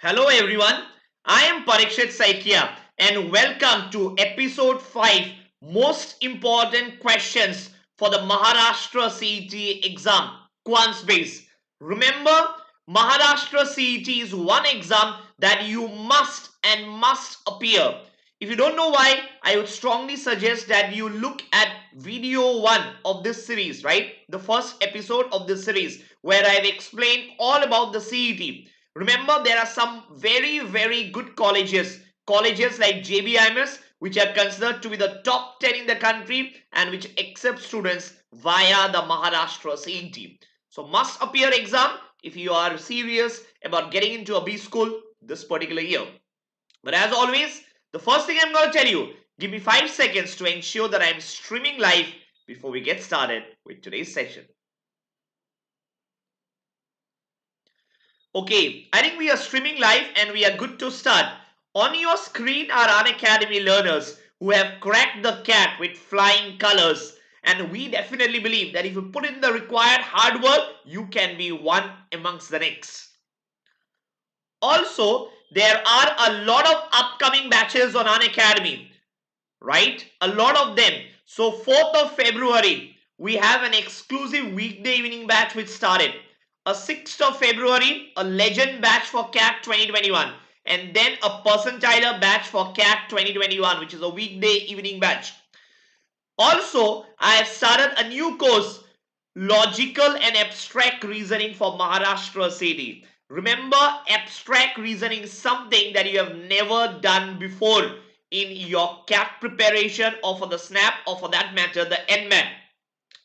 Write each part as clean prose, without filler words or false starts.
Hello everyone, I am Parikshit Saikia and welcome to episode 5 most important questions for the Maharashtra CET exam Quants base. Remember, Maharashtra CET is one exam that you must appear. If you don't know why, I would strongly suggest that you look at video 1 of this series, right? The first episode of this series where I've explained all about the CET. Remember, there are some very good colleges like JBIMS, which are considered to be the top 10 in the country and which accept students via the Maharashtra CET. So must appear exam if you are serious about getting into a B school this particular year. But as always, the first thing I'm going to tell you, give me 5 seconds to ensure that I'm streaming live before we get started with today's session. Okay, I think we are streaming live and we are good to start. On your screen are Unacademy learners who have cracked the CAT with flying colors. And we definitely believe that if you put in the required hard work, you can be one amongst the next. Also, there are a lot of upcoming batches on Unacademy, right? A lot of them. So 4th of February, we have an exclusive weekday evening batch which started. A 6th of February, a legend batch for CAT 2021. And then a Percentiler batch for CAT 2021, which is a weekday evening batch. Also, I have started a new course, Logical and Abstract Reasoning for Maharashtra CET. Remember, abstract reasoning is something that you have never done before in your CAT preparation or for the SNAP or for that matter the NMAT.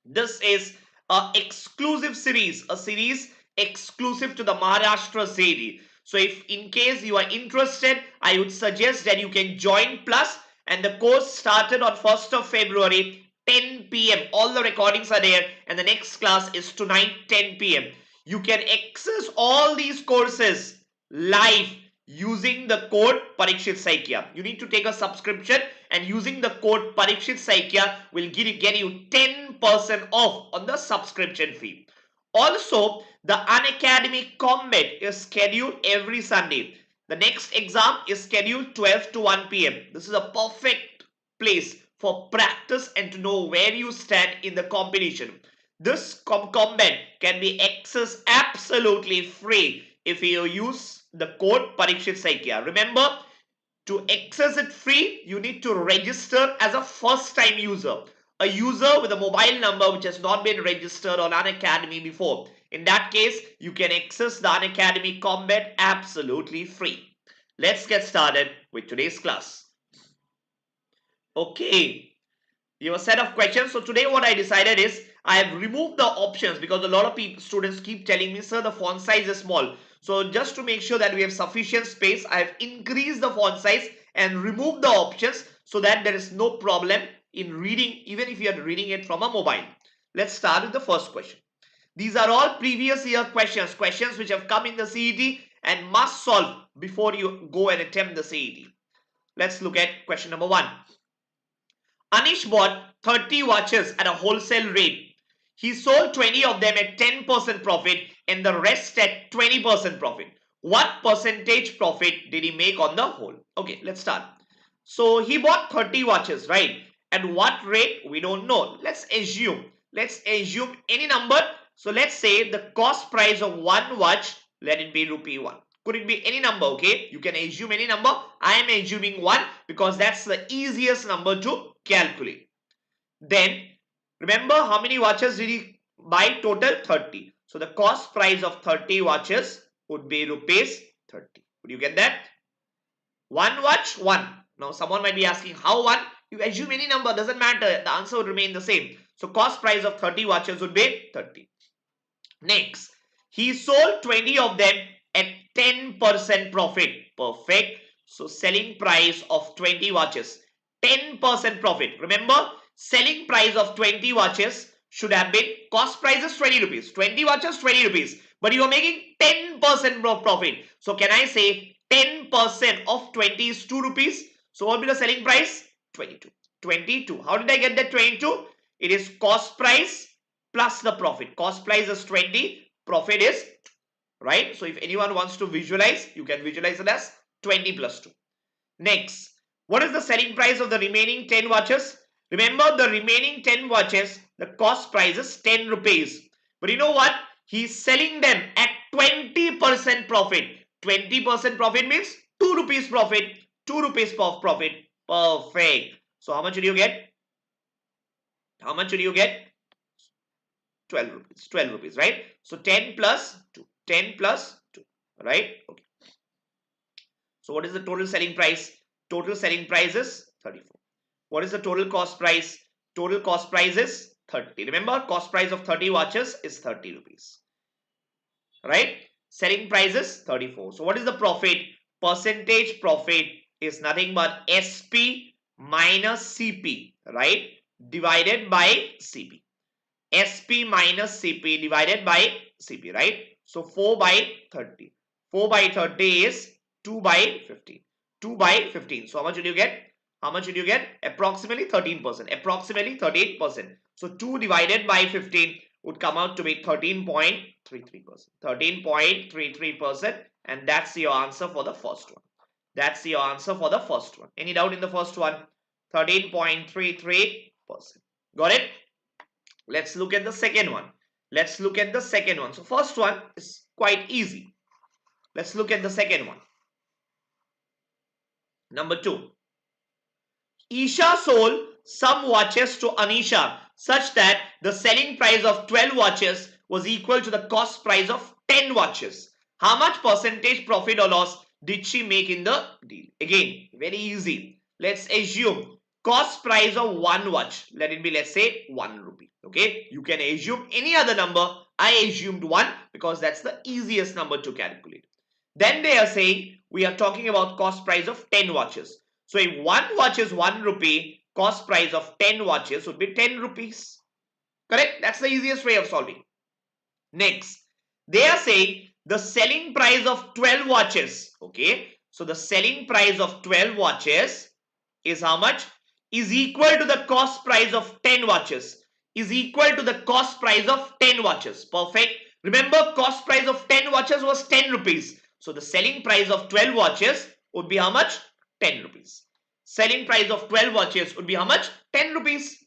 This is an exclusive series, a series exclusive to the Maharashtra CET. So if in case you are interested, I would suggest that you can join Plus, and the course started on 1st of February 10 p.m. All the recordings are there and the next class is tonight 10 p.m. You can access all these courses live using the code Parikshit Saikia. You need to take a subscription and using the code Parikshit Saikia will get you 10% off on the subscription fee. Also, the Unacademy Combat is scheduled every Sunday. The next exam is scheduled 12 to 1 p.m. This is a perfect place for practice and to know where you stand in the competition. This combat can be accessed absolutely free if you use the code Parikshit Saikia. Remember, to access it free, you need to register as a first-time user. A user with a mobile number which has not been registered on Unacademy before. In that case, you can access the Unacademy Combat absolutely free. Let's get started with today's class. Okay, you have a set of questions. So today what I decided is I have removed the options because a lot of students keep telling me, sir, the font size is small. So just to make sure that we have sufficient space, I have increased the font size and removed the options so that there is no problem in reading, even if you are reading it from a mobile. Let's start with the first question. These are all previous year questions which have come in the CET and must solve before you go and attempt the CET. Let's look at question number 1. Anish bought 30 watches at a wholesale rate. He sold 20 of them at 10% profit and the rest at 20% profit. What percentage profit did he make on the whole? Okay, let's start. So he bought 30 watches, right? At what rate? We don't know. Let's assume any number. So let's say the cost price of one watch, let it be rupee 1. Could it be any number? Okay, you can assume any number. I am assuming 1 because that's the easiest number to calculate. Then remember, how many watches did he buy? Total 30. So the cost price of 30 watches would be rupees 30. Would you get that? One watch, 1. Now someone might be asking how 1? You assume any number, doesn't matter. The answer would remain the same. So cost price of 30 watches would be 30. Next, he sold 20 of them at 10% profit. Perfect. So selling price of 20 watches, 10% profit. Remember, selling price of 20 watches should have been, cost price is 20 rupees. 20 watches, 20 rupees. But you are making 10% profit. So can I say 10% of 20 is 2 rupees? So what will be the selling price? 22. 22. How did I get that 22? It is cost price plus the profit. Cost price is 20. Profit is right? So if anyone wants to visualize, you can visualize it as 20 plus 2. Next, what is the selling price of the remaining 10 watches? Remember, the remaining 10 watches, the cost price is 10 rupees. But you know what? He's selling them at 20% profit. 20% profit means 2 rupees profit. 2 rupees of profit. Perfect. So how much did you get? How much did you get? 12 rupees. 12 rupees, right? So 10 plus 2. 10 plus 2. Right? Okay. So what is the total selling price? Total selling price is 34. What is the total cost price? Total cost price is 30. Remember, cost price of 30 watches is 30 rupees. Right? Selling price is 34. So what is the profit? Percentage profit is nothing but SP minus CP, right? Divided by CP. SP minus CP divided by CP, right? So 4 by 30. 4 by 30 is 2 by 15. 2 by 15. So how much did you get? How much did you get? Approximately 13%. Approximately 13%. So 2 divided by 15 would come out to be 13.33%. 13.33%. And that's your answer for the first one. That's your answer for the first one. Any doubt in the first one? 13.33%. Got it? Let's look at the second one. Let's look at the second one. So first one is quite easy. Let's look at the second one. Number 2. Isha sold some watches to Anisha such that the selling price of 12 watches was equal to the cost price of 10 watches. How much percentage profit or loss did she make in the deal? Again, very easy. Let's assume cost price of one watch. Let it be, let's say, 1 rupee. Okay, you can assume any other number. I assumed 1 because that's the easiest number to calculate. Then they are saying we are talking about cost price of 10 watches. So if one watch is 1 rupee, cost price of 10 watches would be 10 rupees. Correct? That's the easiest way of solving. Next, they are saying the selling price of 12 watches. Okay, so the selling price of 12 watches is how much? Is equal to the cost price of 10 watches. Is equal to the cost price of 10 watches. Perfect. Remember, cost price of 10 watches was 10 rupees. So the selling price of 12 watches would be how much? 10 rupees. Selling price of 12 watches would be how much? 10 rupees.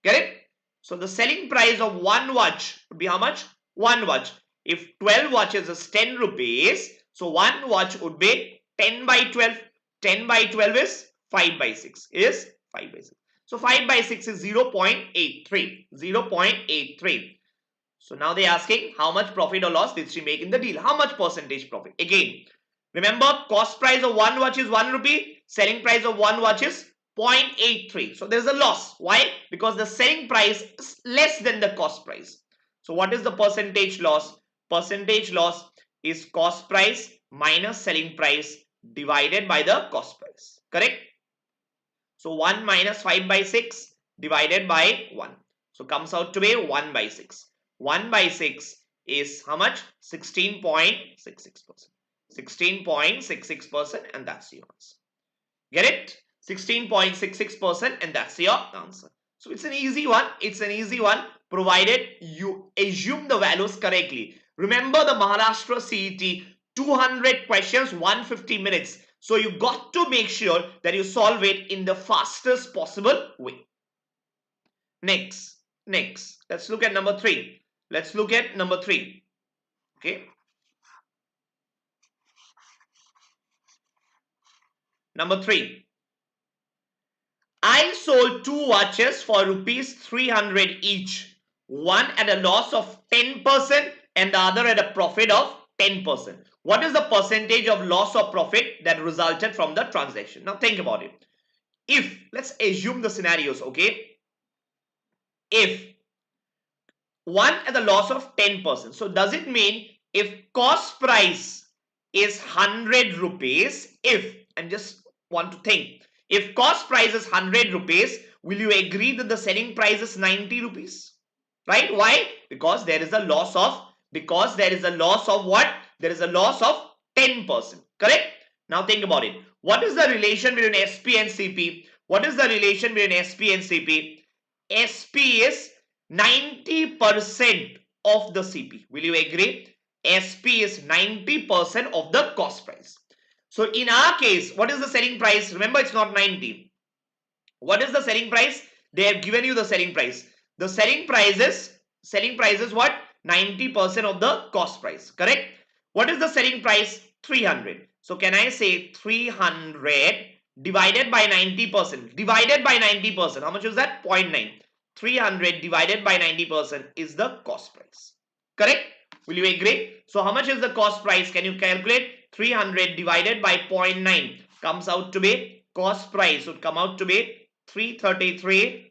Get it? So the selling price of one watch would be how much? One watch. If 12 watches is 10 rupees, so one watch would be 10 by 12. 10 by 12 is 5 by 6. Is 5 by 6. So 5 by 6 is 0.83. 0.83. So now they are asking how much profit or loss did she make in the deal? How much percentage profit? Again, remember, cost price of one watch is 1 rupee. Selling price of one watch is 0.83. So there is a loss. Why? Because the selling price is less than the cost price. So what is the percentage loss? Percentage loss is cost price minus selling price divided by the cost price. Correct? So 1 minus 5 by 6 divided by 1. So comes out to be 1 by 6. 1 by 6 is how much? 16.66%. 16.66%, and that's your answer. Get it? 16.66%, and that's your answer. So it's an easy one. It's an easy one provided you assume the values correctly. Remember the Maharashtra CET 200 questions, 150 minutes. So you got to make sure that you solve it in the fastest possible way. Next, let's look at number 3. Let's look at number 3. Okay. Number 3. I sold 2 watches for rupees 300 each. One at a loss of 10% and the other at a profit of 10%. What is the percentage of loss or profit that resulted from the transaction? Now think about it. If, let's assume the scenarios, okay? If one at the loss of 10%. So does it mean if cost price is 100 rupees, if, and just want to think, if cost price is 100 rupees, will you agree that the selling price is 90 rupees? Right? Why? Because there is a loss of, what? There is a loss of 10%. Correct? Now think about it. What is the relation between SP and CP? What is the relation between SP and CP? SP is 90% of the CP. Will you agree? SP is 90% of the cost price. So in our case, what is the selling price? Remember, it's not 90. What is the selling price? They have given you the selling price. The selling price is what? 90% of the cost price. Correct? What is the selling price? 300. So can I say 300 divided by 90%? Divided by 90%. How much is that? 0.9. 300 divided by 90% is the cost price. Correct? Will you agree? So how much is the cost price? Can you calculate? 300 divided by 0.9 comes out to be, cost price would come out to be 333.33.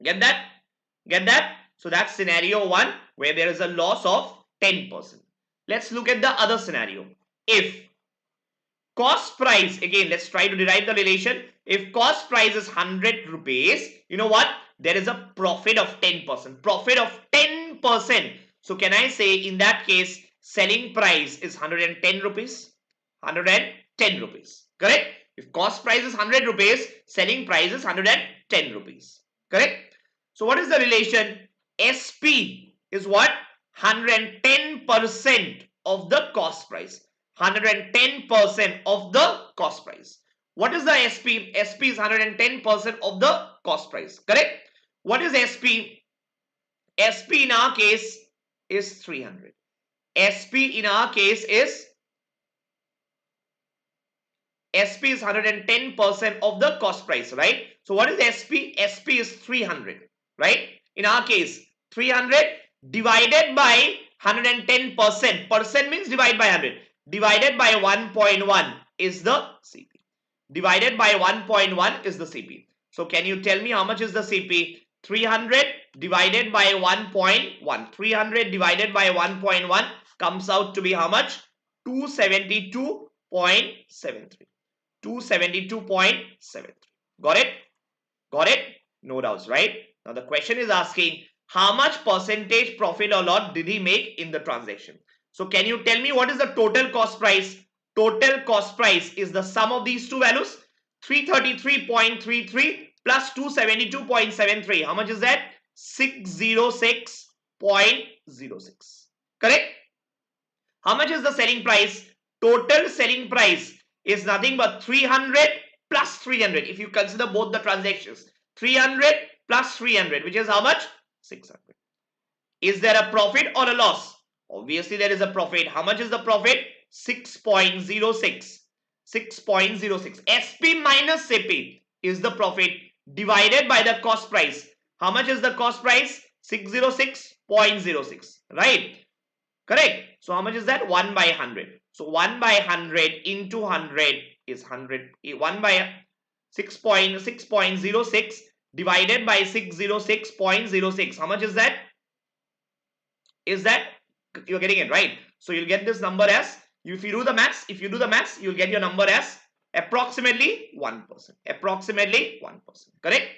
Get that? Get that? So that's scenario 1 where there is a loss of 10%. Let's look at the other scenario. If cost price, again let's try to derive the relation. If cost price is 100 rupees, you know what? There is a profit of 10%. Profit of 10%. So can I say in that case selling price is 110 rupees? 110 rupees. Correct? If cost price is 100 rupees, selling price is 110 rupees. Correct? So what is the relation? SP is what? 110% of the cost price. 110% of the cost price. What is the SP? SP is 110% of the cost price. Correct? What is SP? SP in our case is 300. SP in our case is 110% of the cost price, right? So what is SP? SP is 300, right? In our case, 300 divided by 110%. Percent means divide by 100. Divided by 1.1 is the CP. Divided by 1.1 is the CP. So can you tell me how much is the CP? 300 divided by 1.1. 300 divided by 1.1 comes out to be how much? 272.73. 272.73. Got it? Got it? No doubts, right? Now the question is asking how much percentage profit or loss did he make in the transaction? So can you tell me what is the total cost price? Total cost price is the sum of these two values. 333.33 plus 272.73. How much is that? 606.06. Correct? How much is the selling price? Total selling price is nothing but 300 plus 300. If you consider both the transactions, 300 plus 300, which is how much? 600. Is there a profit or a loss? Obviously there is a profit. How much is the profit? 6.06. 6.06. SP minus CP is the profit divided by the cost price. How much is the cost price? 606.06. Right? Correct. So how much is that? 1 by 100. So 1 by 100 into 100 is 100. 1 by 6.06 divided by 606.06. How much is that? Is that? You're getting it, right? So you'll get this number as, if you do the maths, you'll get your number as approximately 1%. Approximately 1%. Correct?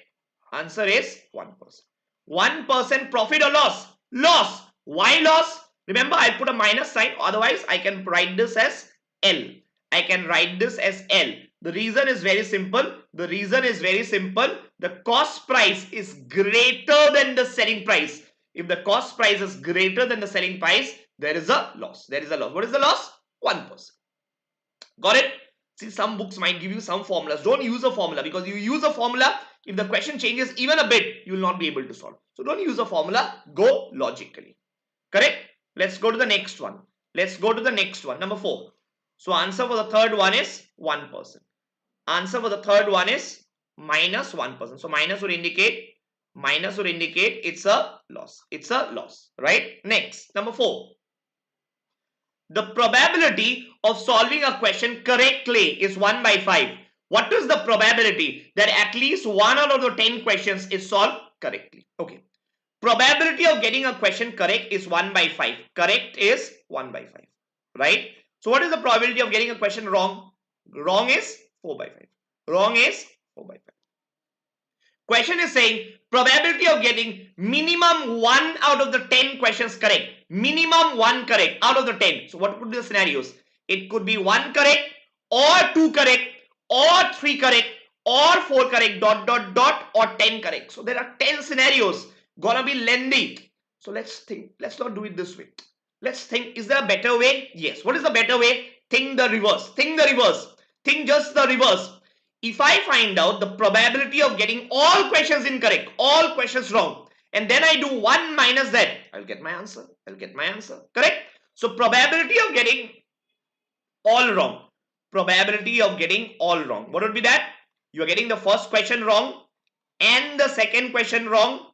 Answer is 1%. 1% profit or loss? Loss. Why loss? Remember, I put a minus sign. Otherwise, I can write this as L. I can write this as L. The reason is very simple. The reason is very simple. The cost price is greater than the selling price. If the cost price is greater than the selling price, there is a loss. There is a loss. What is the loss? 1%. Got it? See, some books might give you some formulas. Don't use a formula, because you use a formula, if the question changes even a bit, you will not be able to solve. So don't use a formula. Go logically. Correct? Let's go to the next one. Let's go to the next one. Number 4. So answer for the third one is 1%. Answer for the third one is minus 1%. So minus would indicate it's a loss. It's a loss, right? Next, number 4. The probability of solving a question correctly is 1 by 5. What is the probability that at least 1 out of the 10 questions is solved correctly? Okay. Probability of getting a question correct is 1 by 5. Correct is 1 by 5. Right? So what is the probability of getting a question wrong? Wrong is 4 by 5. Wrong is 4 by 5. Question is saying probability of getting minimum 1 out of the 10 questions correct. Minimum 1 correct out of the 10. So what could be the scenarios? It could be 1 correct or 2 correct or 3 correct or 4 correct ... or 10 correct. So there are 10 scenarios. Gonna be lengthy. So let's think. Let's not do it this way. Let's think. Is there a better way? Yes. What is the better way? Think the reverse. Think the reverse. Think just the reverse. If I find out the probability of getting all questions incorrect, all questions wrong, and then I do 1 minus that, I'll get my answer. I'll get my answer. Correct? So probability of getting all wrong. Probability of getting all wrong. What would be that? You are getting the first question wrong, and the second question wrong,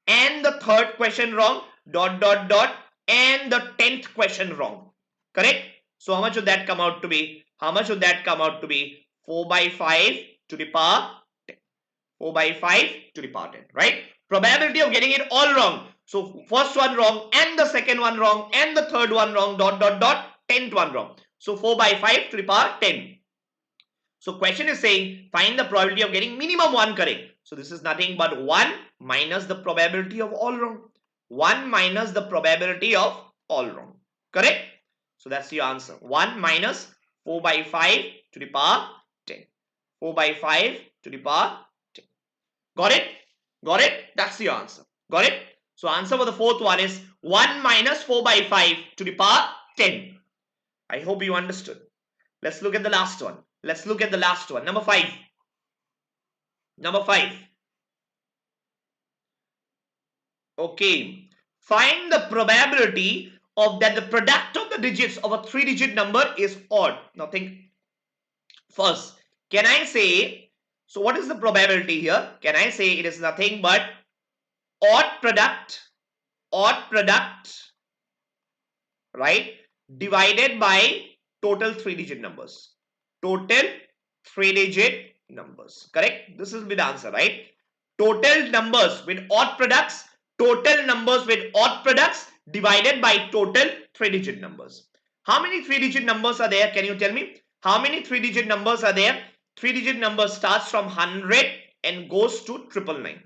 and the third question wrong, dot dot dot, and the 10th question wrong. Correct? So how much would that come out to be? How much would that come out to be? 4 by 5 to the power 10. 4 by 5 to the power 10. Right? Probability of getting it all wrong. So first one wrong, and the second one wrong, and the third one wrong, dot dot dot, 10th one wrong. So 4 by 5 to the power 10. So question is saying find the probability of getting minimum 1 correct. So this is nothing but 1 minus the probability of all wrong. 1 minus the probability of all wrong. Correct? So that's your answer. 1 minus 4 by 5 to the power 10. 4 by 5 to the power 10. Got it? Got it? That's your answer. Got it? So answer for the fourth one is 1 minus 4 by 5 to the power 10. I hope you understood. Let's look at the last one. Let's look at the last one. Number 5. Number 5. Okay. Find the probability of that the product of the digits of a 3-digit number is odd. Now think first. Can I say, so what is the probability here? Can I say it is nothing but odd product, right, divided by total 3-digit numbers. Total 3-digit numbers. Correct? This will be the answer, right? Total numbers with odd products, total numbers with odd products divided by total 3-digit numbers. How many 3-digit numbers are there? Can you tell me? How many 3-digit numbers are there? 3-digit number starts from 100 and goes to 999.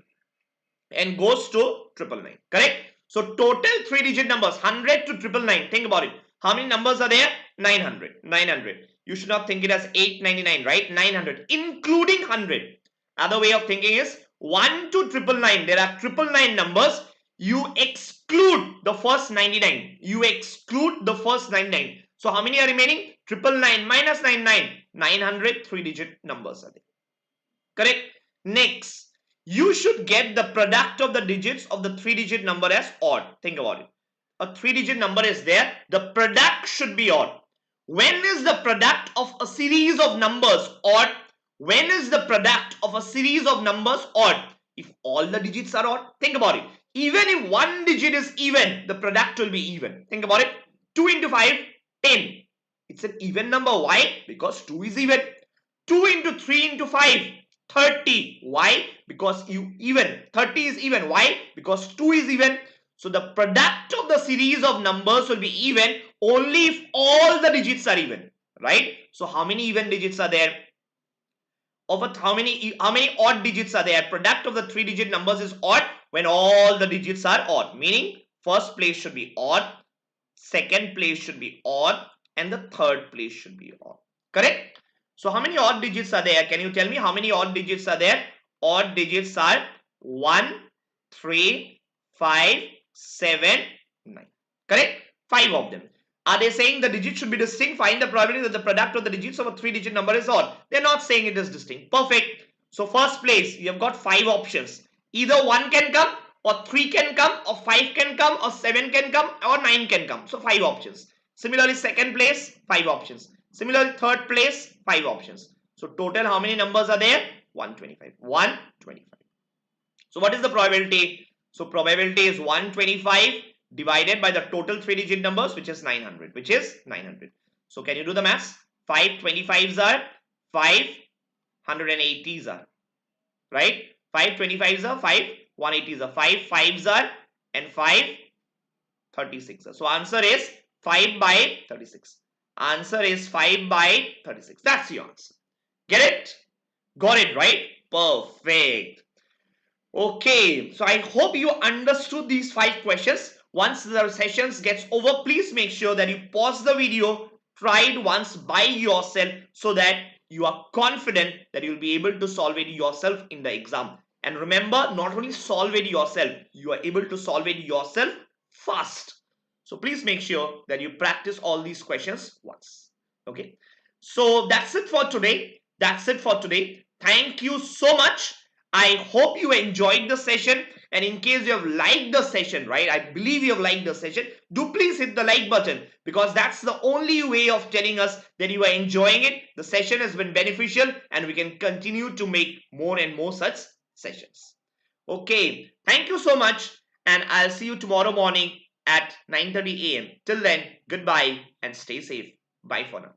And goes to 999. Correct? So total 3-digit numbers 100 to 999. Think about it. How many numbers are there? 900. 900. You should not think it as 899, right? 900, including 100. Other way of thinking is 1 to 999. There are 999 numbers. You exclude the first 99. You exclude the first 99. So how many are remaining? 999 minus 99. 900 3-digit numbers are there. Correct? Next, you should get the product of the digits of the 3-digit number as odd. Think about it. A 3-digit number is there. The product should be odd. When is the product of a series of numbers odd? When is the product of a series of numbers odd? If all the digits are odd. Think about it. Even if one digit is even, the product will be even. Think about it. 2 into 5, 10. It's an even number. Why? Because 2 is even. 2 into 3 into 5, 30. Why? Because you even. 30 is even. Why? Because 2 is even. So the product of the series of numbers will be even only if all the digits are even, right? So how many even digits are there? How many odd digits are there? Product of the 3-digit numbers is odd when all the digits are odd. Meaning first place should be odd, second place should be odd, and the third place should be odd. Correct? So how many odd digits are there? Can you tell me how many odd digits are there? Odd digits are 1, 3, 5, 7, 9. Correct? 5 of them. Are they saying the digit should be distinct? Find the probability that the product of the digits of a 3-digit number is odd. They're not saying it is distinct. Perfect. So first place, you have got 5 options. Either 1 can come, or 3 can come, or 5 can come, or 7 can come, or 9 can come. So 5 options. Similarly, second place, 5 options. Similarly, third place, 5 options. So total how many numbers are there? 125. 125. So what is the probability? So probability is 125 divided by the total 3-digit numbers, which is 900. Which is 900. So can you do the maths? 5 25s are 5 180s are. Right? 5 25s are 5 180s are. 5 5s are and 5 36 are. So answer is 5 by 36. Answer is 5 by 36. That's the answer. Get it? Got it, right? Perfect. Okay, so I hope you understood these 5 questions. Once the sessions gets over, please make sure that you pause the video, try it once by yourself so that you are confident that you will be able to solve it yourself in the exam. And remember, not only solve it yourself, you are able to solve it yourself fast. So please make sure that you practice all these questions once. Okay. So that's it for today. That's it for today. Thank you so much. I hope you enjoyed the session. And in case you have liked the session, right? I believe you have liked the session. Do please hit the like button, because that's the only way of telling us that you are enjoying it. The session has been beneficial and we can continue to make more and more such sessions. Okay. Thank you so much. And I'll see you tomorrow morning at 9:30 a.m. Till then, goodbye and stay safe. Bye for now.